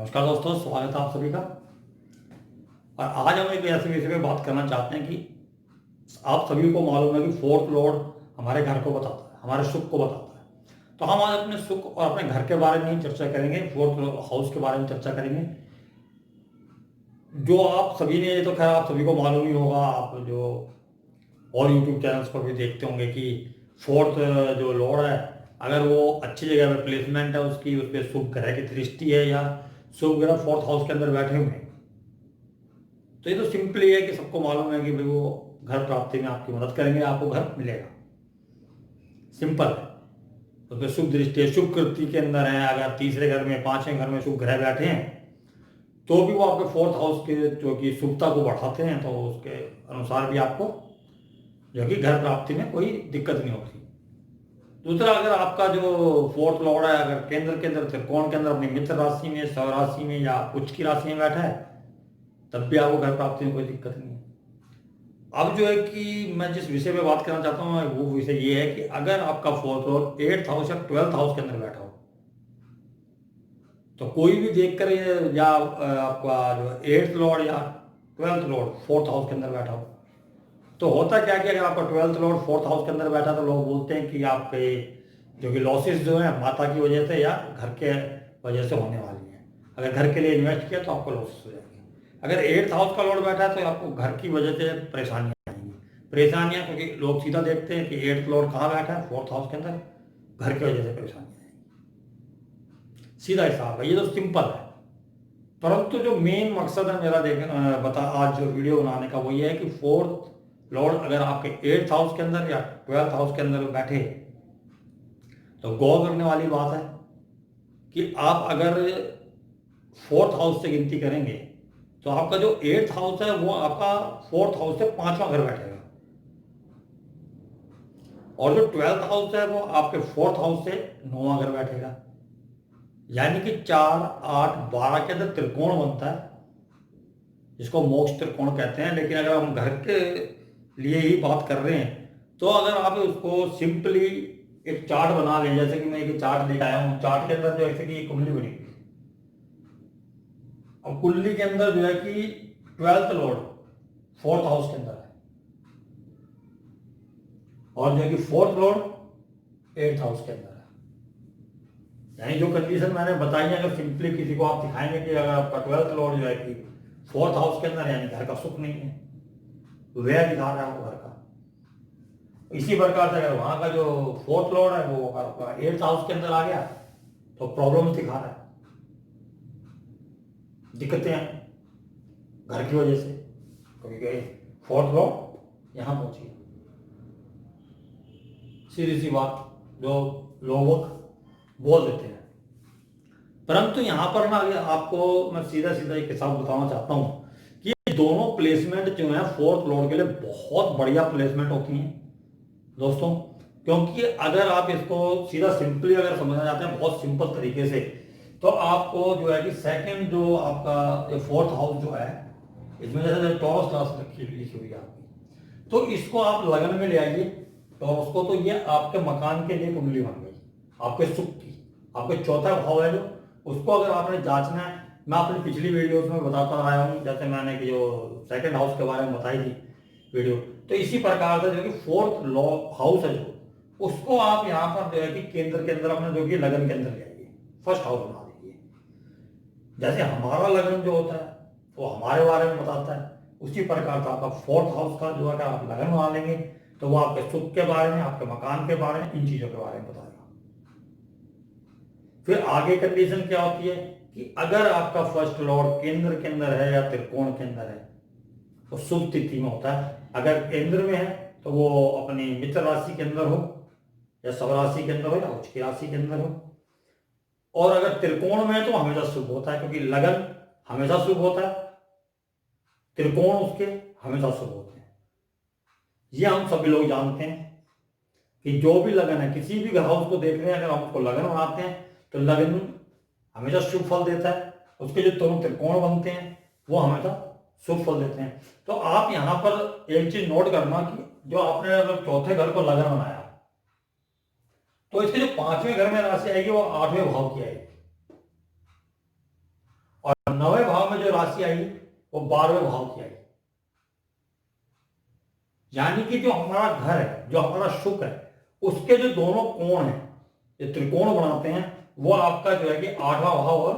नमस्कार दोस्तों, स्वागत है आप सभी का। और आज हम एक ऐसे विषय पे बात करना चाहते हैं कि आप सभी को मालूम है कि फोर्थ लॉर्ड हमारे घर को बताता है, हमारे सुख को बताता है। तो हम आज अपने सुख और अपने घर के बारे में ही चर्चा करेंगे, फोर्थ हाउस के बारे में चर्चा करेंगे। जो आप सभी ने, ये तो खैर आप सभी को मालूम ही होगा, आप जो और यूट्यूब चैनल्स पर भी देखते होंगे कि फोर्थ जो लॉर्ड है, अगर वो अच्छी जगह पे प्लेसमेंट है उसकी, उस पर शुभ ग्रह की दृष्टि है या शुभ ग्रह फोर्थ हाउस के अंदर बैठे हुए हैं, तो ये तो सिंपली है कि सबको मालूम है कि भाई वो घर प्राप्ति में आपकी मदद करेंगे, आपको घर मिलेगा। सिंपल है। उसमें शुभ दृष्टि है, शुभ कृति के अंदर है। अगर तीसरे घर में, पांचवें घर में शुभ ग्रह बैठे हैं तो भी वो आपके फोर्थ हाउस के जो कि शुभता को बढ़ाते हैं, तो उसके अनुसार भी आपको जो कि घर प्राप्ति में कोई दिक्कत नहीं होती। दूसरा, अगर आपका जो फोर्थ लॉर्ड है अगर केंद्र के अंदर, त्रिकोण के अंदर अपनी मित्र राशि में, स्वराशि में या उच्च की राशि में बैठा है, तब भी आपको घर प्राप्ति में कोई दिक्कत नहीं है। अब जो है कि मैं जिस विषय पे बात करना चाहता हूँ वो विषय ये है कि अगर आपका फोर्थ लॉर्ड 8th हाउस या 12th हाउस के अंदर बैठा हो, तो कोई भी देखकर या आपका जो 8th लॉर्ड या 12th लॉर्ड 4th हाउस के अंदर बैठा हो, तो होता क्या कि अगर आपका 12th लॉर्ड 4th हाउस के अंदर बैठा तो लोग बोलते हैं कि आपके जो कि लॉसेस जो है माता की वजह से या घर के वजह से होने वाली है। अगर घर के लिए इन्वेस्ट किया तो आपको लॉसेस हो जाएंगे। अगर 8th हाउस का लॉर्ड बैठा है तो आपको घर की वजह से परेशानियां आएंगी। परेशानियां क्योंकि लोग सीधा देखते हैं कि 8th लॉर्ड कहाँ बैठा है, 4th हाउस के अंदर, घर की वजह से परेशानियां आएंगी। सीधा हिसाब है, ये तो सिंपल है। परंतु जो मेन मकसद है मेरा आज जो वीडियो बनाने का वो ये है कि फोर्थ लॉर्ड अगर आपके 8th हाउस के अंदर या 12th हाउस के अंदर बैठे, तो गौर करने वाली बात है कि आप अगर 4th हाउस से गिनती करेंगे तो आपका जो 8th हाउस है वो आपका 4th हाउस से 5वां घर बैठेगा, और जो 12th हाउस है वो आपके 4th हाउस से 9वां घर बैठेगा। यानी कि 4, 8, 12 के अंदर त्रिकोण बनता है, जिसको मोक्ष त्रिकोण कहते हैं। लेकिन अगर हम घर के लिए ही बात कर रहे हैं तो अगर आप उसको सिंपली एक चार्ट बना लें, जैसे कि मैं एक चार्ट लेकर आया हूँ, चार्ट के अंदर जो ऐसे कि एक कुंडली बनी हुई है, और कुंडली के अंदर जो है कि 12th लॉर्ड 4th हाउस के अंदर है, और जो है कि 4th लॉर्ड 8th हाउस के अंदर है। यानी जो कंडीशन मैंने बताई है, अगर सिंपली किसी को आप दिखाएंगे कि अगर आपका 12th लॉर्ड जो है कि 4th हाउस के अंदर, यानी घर का सुख नहीं है, व्यय दिखा रहा है वो घर का। इसी प्रकार से अगर वहां का जो 4th लॉर्ड है वो आपका 8th हाउस के अंदर आ गया तो प्रॉब्लम दिखा रहा है, दिक्कतें हैं घर की वजह से, क्योंकि 4th लॉर्ड यहां पहुंची। सीधी सी बात जो लोग बोल देते हैं। परंतु यहां पर ना आपको मैं सीधा सीधा एक हिसाब बताना चाहता हूं कि ये दोनों प्लेसमेंट जो है 4th लॉर्ड के लिए बहुत बढ़िया प्लेसमेंट होती हैं दोस्तों। क्योंकि अगर आप इसको सीधा सिंपली अगर समझना चाहते हैं बहुत सिंपल तरीके से, तो आपको जो है कि सेकंड जो आपका 4th हाउस जो है, इसमें जैसे टॉरस क्लास लिखी हुई है आपकी, तो इसको आप लगन में ले आइए टॉरस को, तो ये आपके मकान के लिए कुंडली बन गई, आपके सुख की। आपके चौथा भाव है जो, उसको अगर आपने जांचना है, मैं अपनी पिछली वीडियोस में बताता आया हूँ, जैसे मैंने कि जो सेकंड हाउस के बारे में बताई थी वीडियो, तो इसी प्रकार से जो कि 4th लॉ हाउस है जो, उसको आप यहाँ पर जो है कि केंद्र के अंदर अपने जो कि लगन के अंदर ले आइए, फर्स्ट हाउस बना दीजिए। जैसे हमारा लगन जो होता है वो हमारे बारे में बताता है, उसी प्रकार से आपका 4th हाउस का जो है आप लगन बना लेंगे तो वो आपके सुख के बारे में, आपके मकान के बारे में, इन चीजों के बारे में बताएगा। फिर आगे कंडीशन क्या होती है कि अगर आपका फर्स्ट लॉर्ड केंद्र के अंदर है या त्रिकोण के अंदर है, वो शुभ तिथि में होता है। अगर केंद्र में है तो वो अपनी मित्र राशि के अंदर हो या स्वराशि के अंदर हो या उच्च की राशि के अंदर हो, और अगर त्रिकोण में है तो हमेशा शुभ होता है, क्योंकि लगन हमेशा शुभ होता है, त्रिकोण उसके हमेशा शुभ होते हैं। ये हम सभी लोग जानते हैं कि जो भी लगन है, किसी भी हाउस को देख रहे हैं, अगर हम उसको लगन बनाते हैं तो लगन हमेशा शुभ फल देता है, उसके जो दोनों त्रिकोण बनते हैं वो हमेशा शुभ फल देते हैं। तो आप यहां पर एक चीज नोट करना कि जो आपने अगर चौथे घर को लगन बनाया तो इसके जो 5वें घर में राशि आएगी वो 8वें भाव की आएगी। और 9वें भाव में जो राशि आई वो 12वें भाव की आई। यानी कि जो हमारा घर है, जो हमारा शुक्र है, उसके जो दोनों कोण हैं, जो त्रिकोण बनाते हैं, वो आपका जो है कि 8वां भाव और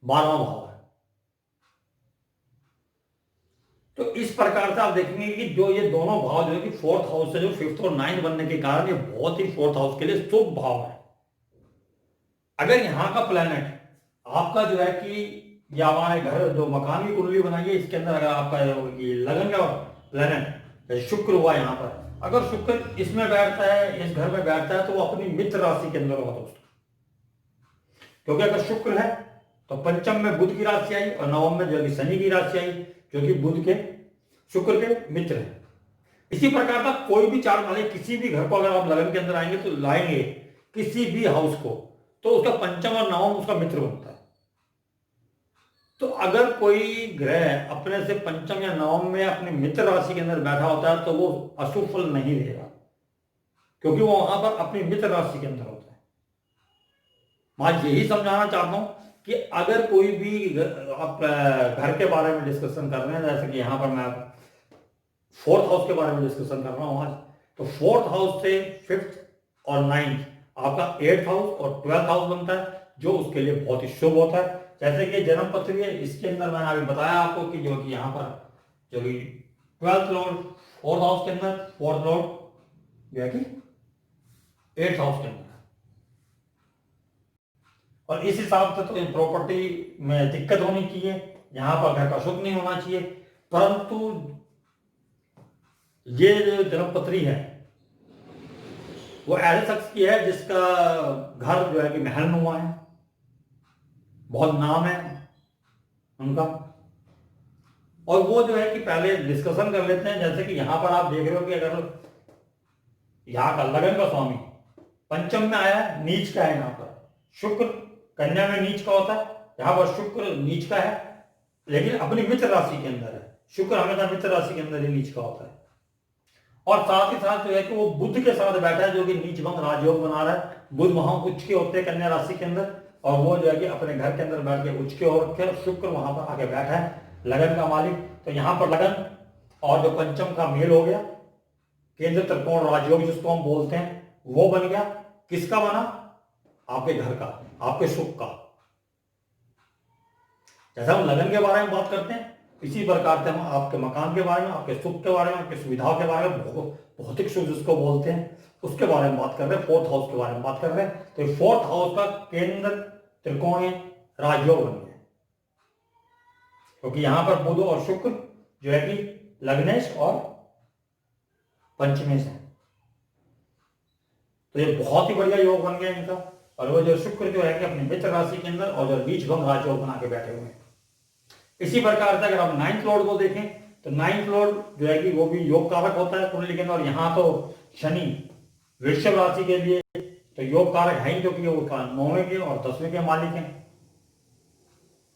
12वां भाव है। तो इस प्रकार से आप देखेंगे कि जो ये दोनों भाव जो है कि फोर्थ हाउस से जो फिफ्थ और नाइन्थ बनने के कारण ये बहुत ही फोर्थ हाउस के लिए शुभ भाव है। अगर यहाँ का प्लेनेट आपका जो है कि या हमारे घर जो मकान की कुंडली बनाइए, इसके अंदर अगर आपका ये लगन का प्लेनेट शुक्र हुआ यहाँ पर, अगर शुक्र इसमें बैठता है, इस घर में बैठता है, तो वो अपनी मित्र राशि के अंदर होगा दोस्तों। क्योंकि अगर शुक्र है तो पंचम में बुध की राशि आई और नवम में जो कि शनि की राशि आई, जो कि बुध के शुक्र के मित्र है। इसी प्रकार का कोई भी चार्ट वाले किसी भी घर को अगर आप लगन के अंदर आएंगे तो लाएंगे किसी भी हाउस को, तो उसका पंचम और नवम उसका मित्र बनता है। तो अगर कोई ग्रह अपने से पंचम या नवम में अपने मित्र राशि के अंदर बैठा होता है तो वो अशुभ फल नहीं देगा, क्योंकि वो वहां पर अपनी मित्र राशि के अंदर होता है। मैं यही समझाना चाहता हूं कि अगर कोई भी आप घर के बारे में डिस्कशन कर रहे हैं, जैसे कि यहां पर मैं फोर्थ हाउस के बारे में डिस्कशन कर रहा हूं आज, तो फोर्थ हाउस से फिफ्थ और नाइन्थ आपका 8th हाउस और 12th हाउस बनता है, जो उसके लिए बहुत ही शुभ होता है। जैसे कि जन्म पत्री है, इसके अंदर मैंने अभी बताया आपको कि जो कि यहाँ पर जो कि 12th लॉर्ड फोर्थ हाउस के अंदर, फोर्थ लॉर्ड जो है कि 8th हाउस के अंदर, और इस हिसाब से तो प्रॉपर्टी में दिक्कत होनी चाहिए, यहां पर घर का सुख नहीं होना चाहिए। परंतु ये जो जन्मपत्री है वो ऐसे शख्स की है जिसका घर जो है कि महलनुमा है, बहुत नाम है उनका। और वो जो है कि पहले डिस्कशन कर लेते हैं, जैसे कि यहां पर आप देख रहे हो कि अगर यहाँ का लगन का स्वामी पंचम में आया है, नीच का है, यहाँ पर शुक्र कन्या में नीच का होता है, यहाँ पर शुक्र नीच का है लेकिन अपनी मित्र राशि के अंदर है। शुक्र हमेशा मित्र राशि के अंदर ही नीच का होता है। और साथ ही साथ जो है कि वो बुध के साथ बैठा है, जो कि नीच भंग राजयोग बना रहा है। बुध वहां उच्च के होते हैं कन्या राशि के अंदर, और वो जो है कि अपने घर के अंदर बैठ के उच्च के हो रखे हैं। शुक्र वहां पर आके बैठा है, लगन का मालिक। तो यहाँ पर लगन और जो पंचम का मेल हो गया, केंद्र त्रिकोण राजयोग जिसको हम बोलते हैं, वो बन गया। किसका बना? आपके घर का, आपके सुख का। जैसे हम लगन के बारे में बात करते हैं, इसी प्रकार से हम आपके मकान के बारे में, आपके सुख के बारे में, आपकी सुविधाओं के बारे में, भौतिक सुख जिसको बोलते हैं, उसके बारे में बात कर रहे हैं। फोर्थ हाउस के बारे में बात कर रहे हैं। तो फोर्थ हाउस का केंद्र त्रिकोणीय राजयोग बन गया, क्योंकि यहां पर बुध और शुक्र जो है कि लग्नेश और पंचमेश है। तो ये बहुत ही बढ़िया योग बन गया इनका। और वो जो शुक्र जो है कि अपने मित्र राशि के अंदर, और जो नीच भंग राजयोग बना के बैठे हुए हैं। इसी प्रकार से अगर आप 9th लॉर्ड को देखें तो 9th लॉर्ड जो है कि वो भी योग कारक होता है कुंडली के अंदर। और यहाँ तो शनि वृषभ राशि के लिए तो योग कारक है ही, क्योंकि वो 9वें के और 10वें के मालिक हैं।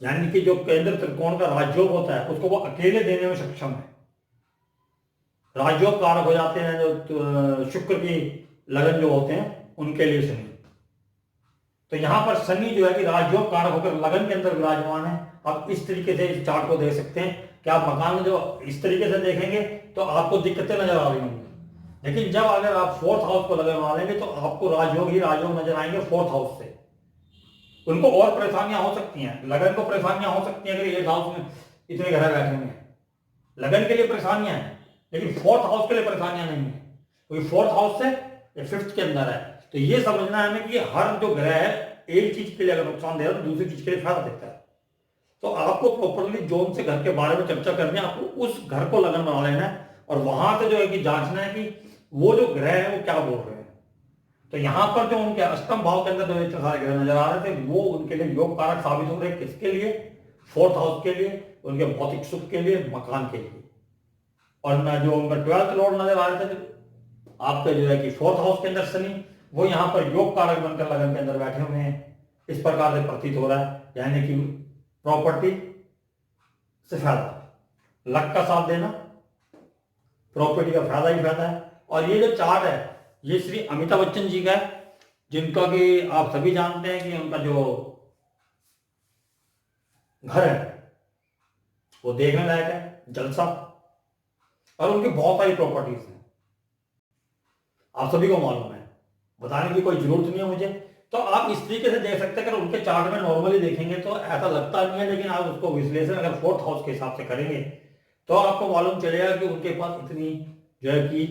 यानी कि जो केंद्र त्रिकोण का राजयोग होता है उसको वो अकेले देने में सक्षम है। राजयोग कारक हो जाते हैं जो शुक्र की लगन जो होते हैं उनके लिए शनि। तो यहां पर शनि जो है कि राजयोग कारक होकर लगन के अंदर विराजमान है। आप इस तरीके से इस चार्ट को देख सकते हैं कि आप मकान में जो इस तरीके से देखेंगे तो आपको दिक्कतें नजर आ रही होंगी, लेकिन जब अगर आप फोर्थ हाउस को लगन लेंगे तो आपको राजयोग ही राजयोग नजर आएंगे फोर्थ हाउस से। उनको और परेशानियां हो सकती हैं, लगन को परेशानियां हो सकती हैं अगर एट हाउस में इतने घर बैठे होंगे। लगन के लिए परेशानियां हैं, लेकिन फोर्थ हाउस के लिए परेशानियां नहीं है, क्योंकि फोर्थ हाउस से फिफ्थ के अंदर है। तो ये समझना है हमें कि हर जो ग्रह है एक चीज के लिए अगर नुकसान दे रहा है तो दूसरी चीज के लिए फायदा देता है। तो आपको प्रॉपरली जोन से घर के बारे में चर्चा करनी है, आपको उस घर को लगन बना लेना है, और वहां से जो है कि जांचना है कि वो जो ग्रह है वो क्या बोल रहे हैं। तो यहां पर जो उनके अष्टम भाव के अंदर जो इतने सारे ग्रह नजर आ रहे थे वो उनके लिए योग कारक साबित हो रहे हैं। किसके लिए? फोर्थ हाउस के लिए, उनके भौतिक सुख के लिए, मकान के लिए। और जो उनका 12th लॉर्ड नजर आ रहे थे आपके जो है कि फोर्थ हाउस के अंदर शनि, वो यहां पर योग कारक बनकर लगन के अंदर बैठे हुए हैं। इस प्रकार से प्रतीत हो रहा है, यानी कि प्रॉपर्टी से फायदा, लक का साथ देना, प्रॉपर्टी का फायदा ही फायदा है। और ये जो चार्ट है ये श्री अमिताभ बच्चन जी का है, जिनका कि आप सभी जानते हैं कि उनका जो घर है, वो देखने लायक है, जलसा, और उनकी बहुत सारी प्रॉपर्टीज हैं, आप सभी को मालूम है, बताने की कोई जरूरत नहीं है मुझे। तो आप इस तरीके से देख सकते हैं, अगर उनके चार्ट में नॉर्मली देखेंगे तो ऐसा लगता नहीं है, लेकिन आप उसको विश्लेषण अगर फोर्थ हाउस के हिसाब से करेंगे तो आपको मालूम चलेगा कि उनके पास इतनी जो है कि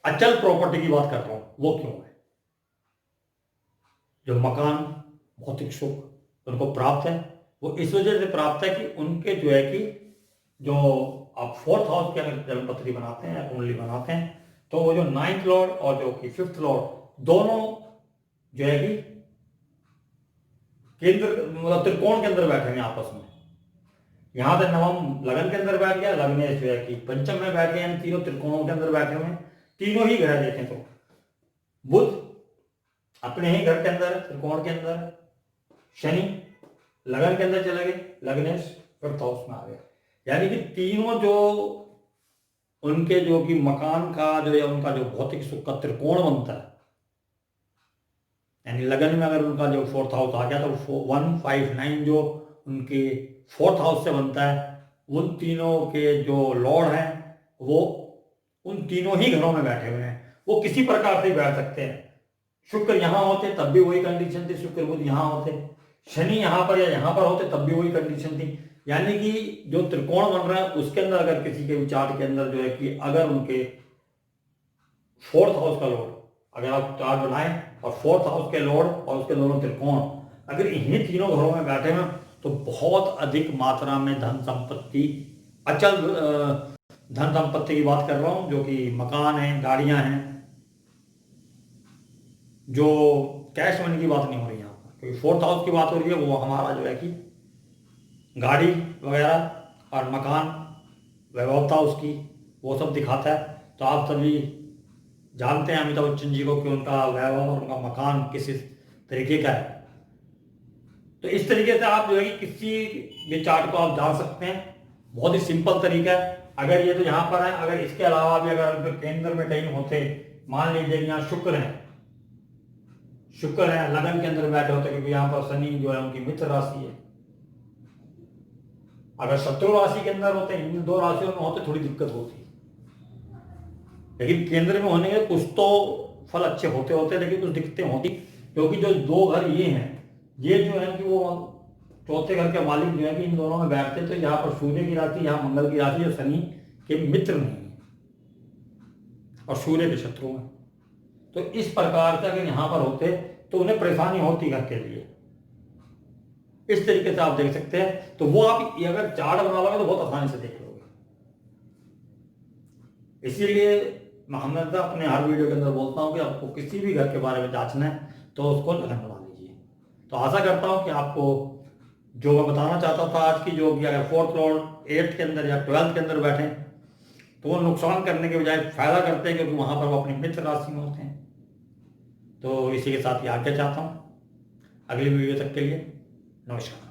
अचल प्रॉपर्टी की बात कर रहा हूं, वो क्यों है। जो मकान, भौतिक सुख उनको प्राप्त है, वो इस वजह से प्राप्त है कि उनके जो है कि जो आप फोर्थ हाउस के अगर जन्मपत्री बनाते हैं या कुंडली बनाते हैं तो वो जो 9th लॉर्ड और जो कि 5th लॉर्ड दोनों जो है कि केंद्र मतलब त्रिकोण के अंदर बैठे हैं आपस में। यहां से नवम लगन के अंदर बैठ गया, लग्नेश जो है कि पंचम में बैठ गया, इन तीनों त्रिकोणों के अंदर बैठे हुए हैं। तीनों ही ग्रह देखें तो बुध अपने ही घर के अंदर त्रिकोण के अंदर, शनि लगन के अंदर चले गए, लग्नेश फिफ्थ हाउस में आ गया। यानी कि तीनों जो उनके जो कि मकान का जो या उनका जो भौतिक सुख का त्रिकोण बनता है, यानी लगन में अगर उनका जो फोर्थ हाउस आ गया तो 159 जो उनके फोर्थ हाउस से बनता है, उन तीनों के जो लॉर्ड हैं वो उन तीनों ही घरों में बैठे हुए हैं। वो किसी प्रकार से बैठ सकते हैं। शुक्र यहां होते तब भी वही कंडीशन थी, शुक्र बुध यहां होते, शनि यहां पर या यहां पर होते तब भी वही कंडीशन थी। यानी कि जो त्रिकोण बन रहा है उसके अंदर अगर किसी के चार्ट के अंदर जो है कि अगर उनके फोर्थ हाउस का लॉर्ड, अगर आप चार्ट बनाएं और फोर्थ हाउस के लॉर्ड और उसके दोनों त्रिकोण अगर इन्हीं तीनों घरों में बैठे हैं तो बहुत अधिक मात्रा में धन संपत्ति, अचल धन संपत्ति की बात कर रहा हूं, जो कि मकान है, गाड़ियां हैं, जो कैश मनी की बात नहीं हो रही यहाँ पर, क्योंकि फोर्थ हाउस की बात हो रही है, वो हमारा जो है कि गाड़ी वगैरह और मकान, वैभवता उसकी, वो सब दिखाता है। तो आप सभी जानते हैं अमिताभ बच्चन जी को कि उनका वैभव और उनका मकान किस तरीके का है। तो इस तरीके से आप जो है कि किसी भी चार्ट को आप जान सकते हैं, बहुत ही सिंपल तरीका है। अगर ये तो यहाँ पर है, अगर इसके अलावा भी अगर केंद्र में कहीं होते, मान लीजिए यहाँ शुक्र है, शुक्र है लगन के अंदर बैठे होते, क्योंकि यहाँ पर शनि जो है उनकी मित्र राशि है। अगर शत्रु राशि के अंदर होते, इन दो राशियों में होते थोड़ी दिक्कत होती, लेकिन केंद्र में होने के कुछ तो फल अच्छे होते होते, लेकिन कुछ दिक्कतें होती, क्योंकि जो दो घर ये हैं, ये जो है कि वो चौथे घर के मालिक जो है कि इन दोनों में बैठते, तो यहाँ पर सूर्य की राशि, यहाँ मंगल की राशि, जो शनि के मित्र नहीं है और सूर्य के शत्रु हैं। तो इस प्रकार से अगर यहाँ पर होते तो उन्हें परेशानी होती घर के लिए। इस तरीके से आप देख सकते हैं। तो वो आप अगर चार्ट बना लोगे तो बहुत आसानी से देख लोगे। इसीलिए मैं हमेशा अपने हर वीडियो के अंदर बोलता हूं कि आपको किसी भी घर के बारे में जांचना है तो उसको लगन बना लीजिए। तो आशा करता हूं कि आपको जो मैं बताना चाहता था आज की, जो कि अगर फोर्थ लॉर्ड 8th के अंदर या 12th के अंदर बैठे तो वो नुकसान करने के बजाय फायदा करते हैं, क्योंकि वहां पर वो अपनी मित्र राशि में होते हैं। तो इसी के साथ ही आज्ञा चाहता हूं। अगली वीडियो तक के लिए नमस्कार।